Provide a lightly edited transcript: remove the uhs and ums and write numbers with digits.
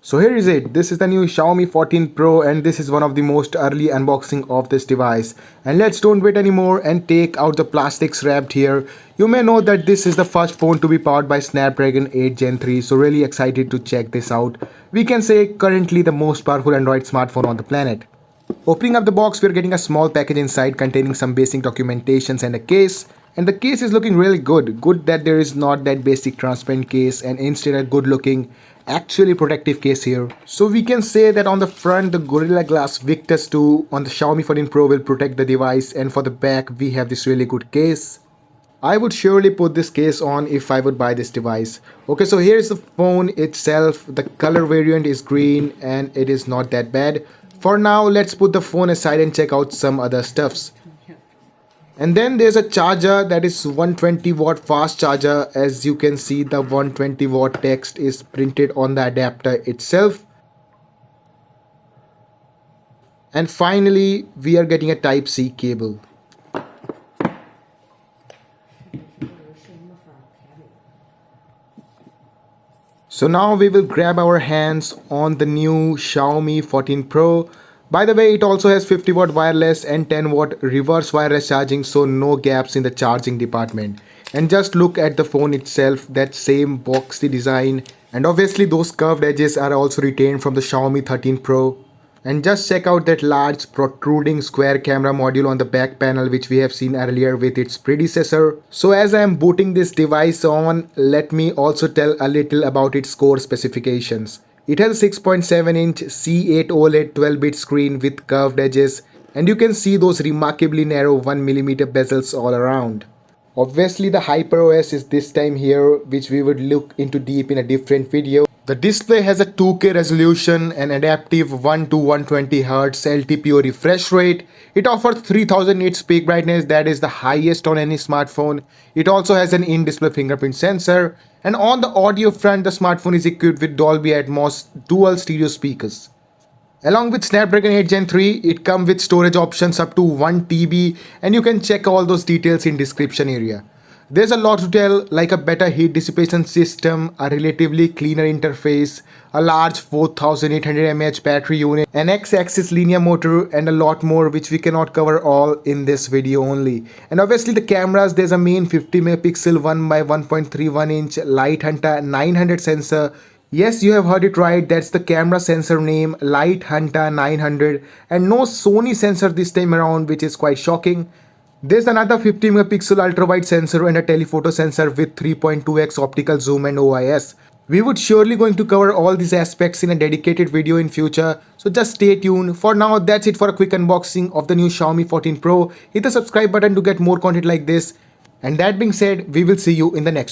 So here is it. This is the new Xiaomi 14 Pro and this is one of the most early unboxing of this device. And let's don't wait anymore and take out the plastics wrapped here. You may know that this is the first phone to be powered by Snapdragon 8 Gen 3, so really excited to check this out. We can say currently the most powerful Android smartphone on the planet. Opening up the box, we're getting a small package inside containing some basic documentations and a case. And the case is looking really good. Good that there is not that basic transparent case and instead a good looking actually protective case here. So we can say that on the front the Gorilla Glass Victus 2 on the Xiaomi 14 Pro will protect the device, and for the back we have this really good case. I would surely put this case on if I would buy this device. Okay, so here's the phone itself. The color variant is green and it is not that bad. For now, let's put the phone aside and check out some other stuffs. And then there's a charger that is 120 watt fast charger. As you can see, the 120 watt text is printed on the adapter itself. And finally, we are getting a Type-C cable. So now we will grab our hands on the new Xiaomi 14 Pro. By the way, it also has 50 watt wireless and 10 watt reverse wireless charging, so no gaps in the charging department. And just look at the phone itself, that same boxy design, and obviously those curved edges are also retained from the Xiaomi 13 Pro. And just check out that large protruding square camera module on the back panel which we have seen earlier with its predecessor. So as I am booting this device on, let me also tell a little about its core specifications. It has a 6.7-inch C8 OLED 12-bit screen with curved edges, and you can see those remarkably narrow 1mm bezels all around. Obviously the HyperOS is this time here, which we would look into deep in a different video. The display has a 2K resolution, an adaptive 1 to 120Hz LTPO refresh rate. It offers 3000 nits peak brightness, that is the highest on any smartphone. It also has an in-display fingerprint sensor. And on the audio front, the smartphone is equipped with Dolby Atmos dual stereo speakers. Along with Snapdragon 8 Gen 3, it comes with storage options up to 1 TB, and you can check all those details in description area. There's a lot to tell, like a better heat dissipation system, a relatively cleaner interface, a large 4800 mAh battery unit, an X-axis linear motor, and a lot more which we cannot cover all in this video only. And obviously the cameras, there's a main 50 megapixel 1x1.31 inch Light Hunter 900 sensor. Yes, you have heard it right, that's the camera sensor name, Light Hunter 900, and no Sony sensor this time around, which is quite shocking. There's another 50 megapixel ultra-wide sensor and a telephoto sensor with 3.2x optical zoom and OIS. We would surely going to cover all these aspects in a dedicated video in future, so just stay tuned. For now, that's it for a quick unboxing of the new Xiaomi 14 Pro. Hit the subscribe button to get more content like this. And that being said, we will see you in the next one.